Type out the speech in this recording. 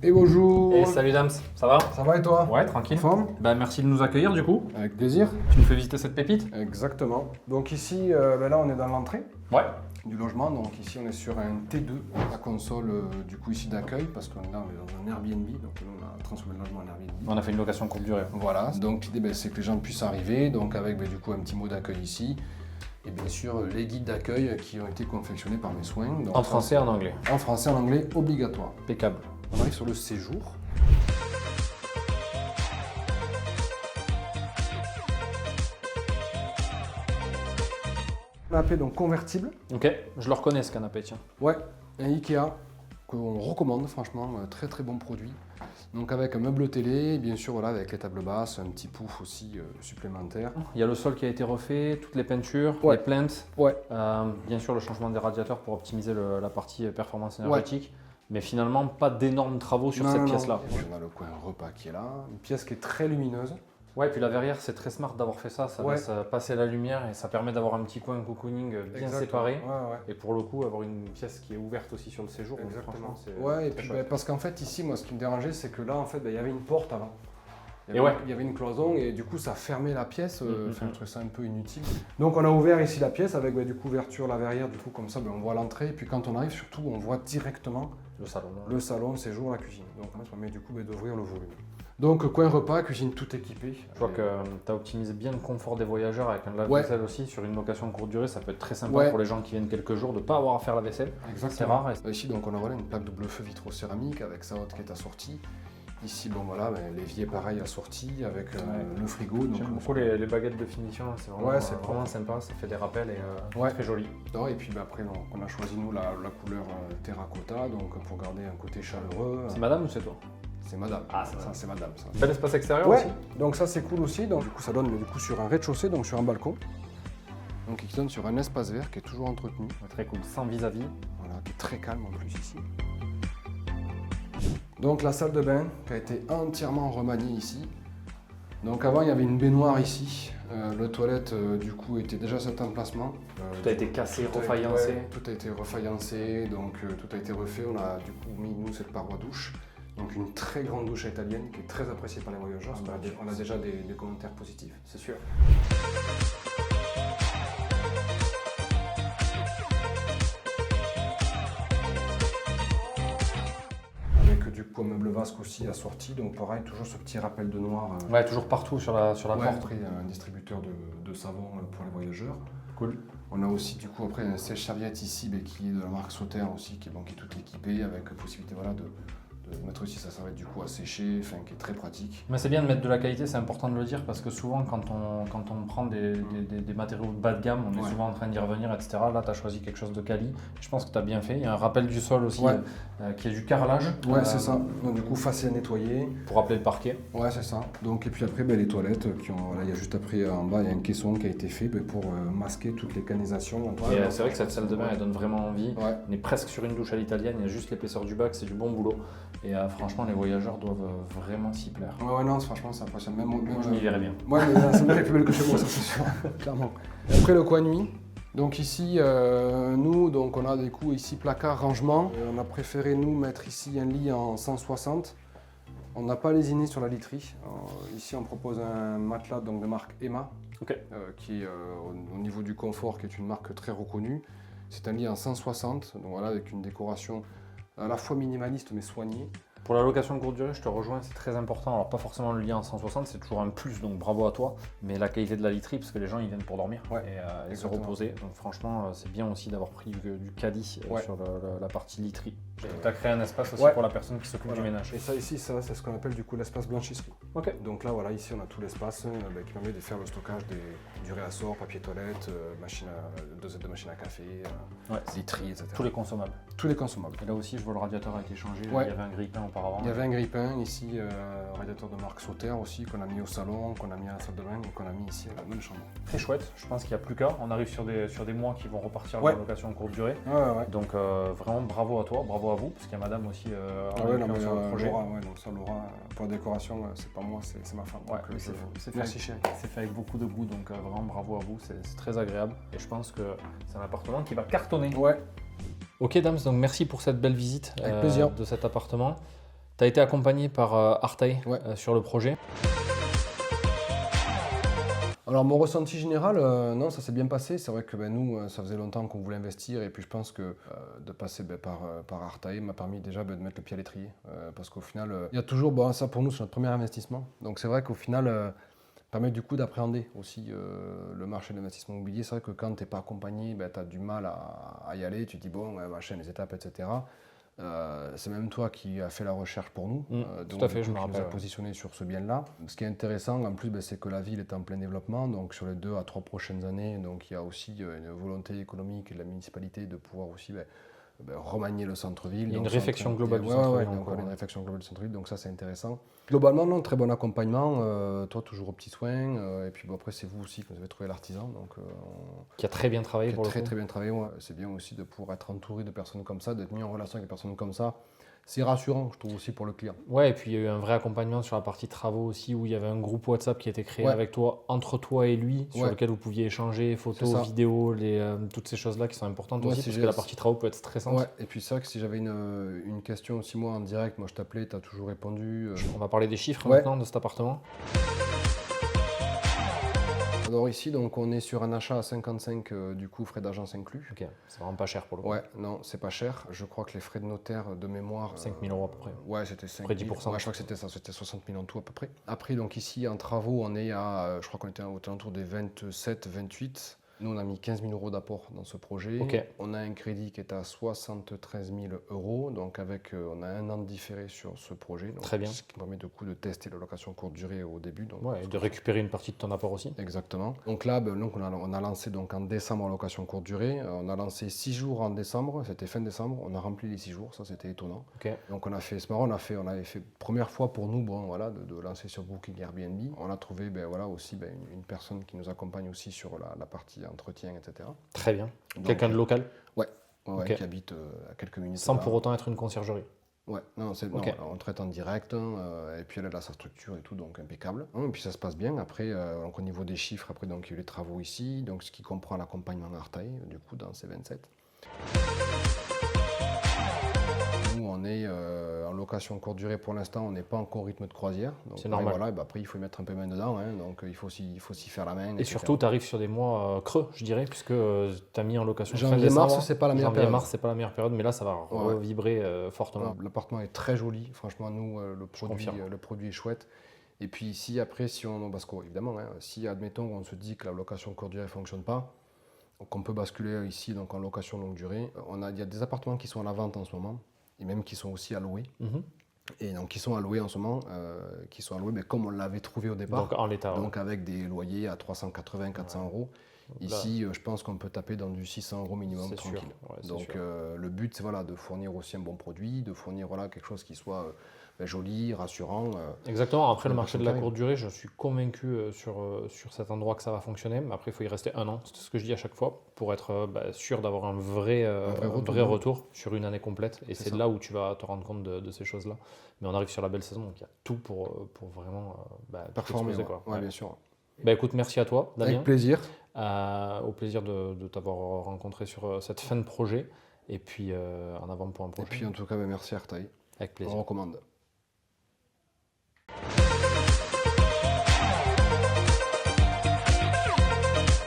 Et bonjour. Et salut Dams, ça va? Ça va et toi? Ouais, tranquille. Forme? Bah merci de nous accueillir du coup. Avec plaisir. Tu nous fais visiter cette pépite? Exactement. Donc ici, là on est dans l'entrée Ouais. du logement. Donc ici on est sur un T2, la console du coup ici d'accueil, parce qu'on est là on est dans un Airbnb, donc là on a transformé le logement en Airbnb. On a fait une location courte durée. Voilà, donc l'idée c'est que les gens puissent arriver, donc avec du coup un petit mot d'accueil ici. Et bien sûr les guides d'accueil qui ont été confectionnés par mes soins. Donc, En français et en anglais. En français et en anglais, obligatoire. Impeccable. On arrive sur le séjour. Canapé donc convertible. Ok, je le reconnais ce canapé, tiens. Ouais, un Ikea qu'on recommande franchement, très très bon produit. Donc avec un meuble télé, bien sûr voilà, avec les tables basses, un petit pouf aussi supplémentaire. Il y a le sol qui a été refait, toutes les peintures, Ouais. les plaintes. Ouais, Bien sûr le changement des radiateurs pour optimiser la partie performance énergétique. Mais finalement pas d'énormes travaux sur cette pièce-là. Et puis on a le coin repas qui est là, une pièce qui est très lumineuse. Ouais, et puis la verrière, c'est très smart d'avoir fait ça. Ça Ouais. laisse passer la lumière et ça permet d'avoir un petit coin cocooning bien Exactement. séparé. Ouais. Et pour le coup, avoir une pièce qui est ouverte aussi sur le séjour. donc Exactement. franchement, c'est Ouais, et très puis chouette. parce qu'en fait ici, moi ce qui me dérangeait, c'est que là en fait, il y avait une porte avant. Et ouais. Il y avait une cloison et du coup ça fermait la pièce, Mhm. je trouvais ça un peu inutile. Donc on a ouvert ici la pièce avec du coup ouverture, la verrière, du coup comme ça on voit l'entrée et puis quand on arrive surtout on voit directement Le salon. le salon, le séjour, la cuisine. Donc ça permet du coup d'ouvrir le volume. Donc coin repas, cuisine tout équipée. Je vois que tu as optimisé bien le confort des voyageurs avec un lave-vaisselle aussi sur une location courte durée. Ça peut être très sympa Ouais. pour les gens qui viennent quelques jours de ne pas avoir à faire la vaisselle. Exactement. C'est rare. Ici donc on a voilà, une plaque double feu vitro-céramique avec sa hotte qui est assortie. Ici bon voilà, l'évier pareil assorti avec le frigo. Donc, J'aime beaucoup les baguettes de finition. C'est vraiment, Ouais, c'est vraiment sympa. Ça fait des rappels et Ouais. très joli. Et puis après donc, on a choisi nous la couleur terracotta donc pour garder un côté chaleureux. C'est madame ou c'est toi? C'est madame. Ah, c'est ça madame. c'est madame ça. Bel espace extérieur Ouais, aussi. donc ça c'est cool aussi. Donc du coup ça donne du coup sur un rez-de-chaussée, donc sur un balcon. Donc qui donne sur un espace vert qui est toujours entretenu. Très cool. Sans vis-à-vis. Voilà, qui est très calme en plus ici. Donc la salle de bain qui a été entièrement remaniée ici. Donc avant il y avait une baignoire ici. Le toilette du coup était déjà à cet emplacement. Tout a été cassé, Tout a- refaillancé. ouais, tout a été refaillancé, donc tout a été refait. On a du coup mis nous cette paroi douche. Donc une très grande douche italienne qui est très appréciée par les voyageurs. On a déjà des commentaires positifs. C'est sûr. Avec du coup un meuble vasque aussi assorti. Donc pareil, toujours ce petit rappel de noir. Ouais, toujours partout sur la Ouais, porte. après un distributeur de savon pour les voyageurs. Cool. On a aussi du coup après un sèche-serviette ici mais qui est de la marque Sauter aussi, qui est tout équipé avec possibilité voilà, de mettre aussi sa serviette du coup à sécher, enfin qui est très pratique. Mais c'est bien de mettre de la qualité, c'est important de le dire parce que souvent quand on prend des matériaux de bas de gamme, on est Ouais. souvent en train d'y revenir, etc. Là, tu as choisi quelque chose de quali. Je pense que tu as bien fait. Il y a un rappel du sol aussi Ouais. qui est du carrelage. Ouais, c'est ça. Donc du coup facile à nettoyer. Pour rappeler le parquet. Ouais, c'est ça. Donc et puis après les toilettes qui ont voilà, il y a juste après en bas, il y a un caisson qui a été fait pour masquer toutes les canalisations. Et c'est vrai que cette salle de bain, elle donne vraiment envie. Ouais. On est presque sur une douche à l'italienne, il y a juste l'épaisseur du bac, c'est du bon boulot. Et franchement, les voyageurs doivent vraiment s'y plaire. Ouais, non, franchement, c'est impressionnant. Même, Moi, je m'y verrais bien. Ouais, mais c'est bien plus belle que chez moi, ça c'est sûr, clairement. Après le coin nuit. Donc ici, nous, donc on a des coups ici placard, rangement. On a préféré nous mettre ici un lit en 160. On n'a pas lésiné sur la literie. Ici, on propose un matelas donc, de marque Emma, Ok. qui est au niveau du confort, qui est une marque très reconnue. C'est un lit en 160, donc voilà, avec une décoration à la fois minimaliste mais soignée. Pour la location courte durée, je te rejoins, c'est très important. Alors pas forcément le lien en 160, c'est toujours un plus, donc bravo à toi. Mais la qualité de la literie, parce que les gens ils viennent pour dormir Ouais, et se exactement. reposer. Donc franchement, c'est bien aussi d'avoir pris du quali Ouais. sur la partie literie. Tu as créé un espace aussi Ouais. pour la personne qui s'occupe Voilà. du ménage. Et ça ici, ça, c'est ce qu'on appelle du coup l'espace blanchisserie. Ok. Donc là, voilà, ici on a tout l'espace qui permet de faire le stockage du réassort, papier toilette, dosette de machine à café, Ouais. literie, etc. Tous les consommables. Tous les consommables. Et là aussi, je vois le radiateur a été changé. Ouais. Il y avait un grille-pain auparavant. Il y avait un grille-pain ici, radiateur de marque Sauter aussi, qu'on a mis au salon, qu'on a mis à la salle de bain et qu'on a mis ici à la même chambre. Très chouette. Je pense qu'il n'y a plus qu'à. On arrive sur des mois qui vont repartir Ouais. dans la location courte durée. Ouais. Donc vraiment bravo à toi, bravo à vous, parce qu'il y a madame aussi Ah ouais, non, mais sur le projet. Laura, ouais, donc ça, Laura, pour la décoration, c'est pas moi, c'est ma femme. Ouais, Donc, mais je- c'est merci fait, chérie. c'est fait avec beaucoup de goût, donc vraiment bravo à vous, c'est très agréable. Et je pense que c'est un appartement qui va cartonner. Ouais, Ok Dams, donc merci pour cette belle visite Avec plaisir. de cet appartement. Tu as été accompagné par Artaï Ouais. sur le projet. Alors mon ressenti général, non, ça s'est bien passé. C'est vrai que nous, ça faisait longtemps qu'on voulait investir et puis je pense que de passer par Artaï m'a permis déjà de mettre le pied à l'étrier. Parce qu'au final, il y a toujours, bon, ça pour nous c'est notre premier investissement. Donc c'est vrai qu'au final, permet du coup d'appréhender aussi le marché de l'investissement immobilier. C'est vrai que quand tu n'es pas accompagné, tu as du mal à y aller. Tu te dis, bon, machin, les étapes, etc. C'est même toi qui as fait la recherche pour nous, tout à fait, je me qui rappelle. nous a positionné sur ce bien-là. Ce qui est intéressant en plus, c'est que la ville est en plein développement, donc sur les 2 à 3 prochaines années, donc il y a aussi une volonté économique de la municipalité de pouvoir aussi remanier le centre-ville. Il y a une Donc, réflexion globale du ouais, centre-ville. donc on a une réflexion globale du centre-ville, donc ça c'est intéressant. Globalement, non, très bon accompagnement, toi toujours aux petits soins, et puis bon, après c'est vous aussi que vous avez trouvé l'artisan, donc Qui a très bien travaillé pour le coup. très bien travaillé. Ouais. C'est bien aussi de pouvoir être entouré de personnes comme ça, d'être mis en relation avec des personnes comme ça. C'est rassurant, je trouve aussi pour le client. Ouais, et puis il y a eu un vrai accompagnement sur la partie travaux aussi, où il y avait un groupe WhatsApp qui a été créé Ouais. avec toi, entre toi et lui, sur Ouais. lequel vous pouviez échanger, C'est photos, ça. vidéos, toutes ces choses-là qui sont importantes Ouais, aussi, si parce j'ai- que la partie travaux peut être stressante. Ouais, et puis c'est vrai que si j'avais une question aussi moi en direct, moi je t'appelais, tu as toujours répondu. On va parler des chiffres Ouais. maintenant de cet appartement. Alors ici, donc on est sur un achat à 55, du coup frais d'agence inclus. Ok, c'est vraiment pas cher pour le coup. Ouais, non, c'est pas cher. Je crois que les frais de notaire de mémoire. 5 000 € à peu près. Ouais, c'était 5 Près 000. 10%. Ouais, je crois que c'était ça, c'était 60 000 en tout à peu près. Après, donc ici en travaux, on est à, je crois qu'on était aux alentours des 27, 28. Nous, on a mis 15 000 € d'apport dans ce projet. Ok. On a un crédit qui est à 73 000 €. Donc, on a 1 an de différé sur ce projet. Donc, Très bien. Ce qui permet du coup de tester la location courte durée au début. Donc, Ouais, et de récupérer une partie de ton apport aussi. exactement. Donc là, donc on a lancé donc en décembre en location courte durée. On a lancé 6 jours en décembre. C'était fin décembre. On a rempli les 6 jours. Ça, c'était étonnant. Ok. Donc on a fait, c'est marrant, on avait fait première fois pour nous, bon, voilà, de lancer sur Booking Airbnb. On a trouvé aussi une personne qui nous accompagne aussi sur la partie entretien, etc. Très bien. Donc, Quelqu'un de local, Ouais, Ok. qui habite à quelques minutes. sans là. pour autant être une conciergerie. Ouais, non, Ok. non, on traite en direct, et puis elle a sa structure et tout, donc impeccable. Et puis ça se passe bien. Après, donc au niveau des chiffres, après donc il y a eu les travaux ici, donc ce qui comprend l'accompagnement Artaï, du coup dans ces 27. Nous, on est en location courte durée pour l'instant, on n'est pas encore au rythme de croisière. Donc, C'est normal. Voilà, après, il faut y mettre un peu main dedans, hein, donc il faut s'y faire la main. Et etc. surtout, tu arrives sur des mois creux, je dirais, puisque tu as mis en location fin Janvier, décembre. mars, c'est pas la meilleure Janvier, période. mars, c'est pas la meilleure période, mais là, ça va Ouais. revibrer fortement. L'appartement est très joli, franchement, nous, confirme. le produit est chouette. Et puis ici, après, parce qu'évidemment, si admettons on se dit que la location courte durée ne fonctionne pas, donc on peut basculer ici donc en location longue durée. Il y a des appartements qui sont à la vente en ce moment, et même qui sont aussi à louer. Mhm. Et donc qui sont à louer en ce moment, mais comme on l'avait trouvé au départ. Donc en l'état. Donc avec des loyers à 380, 400 €. Ici, je pense qu'on peut taper dans du 600 € minimum C'est sûr. tranquille. Ouais, c'est Donc sûr. le but, c'est de fournir aussi un bon produit, de fournir quelque chose qui soit joli, rassurant. Exactement. Après, le la marché de personne la qui courte durée, je suis convaincu sur cet endroit que ça va fonctionner. Mais après, il faut y rester 1 an. C'est ce que je dis à chaque fois pour être sûr d'avoir un vrai retour sur une année complète. Et c'est ça. là où tu vas te rendre compte de ces choses-là. Mais on arrive sur la belle saison, donc il y a tout pour vraiment tout Performer, exploser, quoi. Ouais. bien sûr. Écoute, merci à toi, Damien. Avec plaisir. Au plaisir de t'avoir rencontré sur cette fin de projet. Et puis, en avant pour un Et prochain. puis en tout cas, merci Artaï. Avec plaisir. On recommande.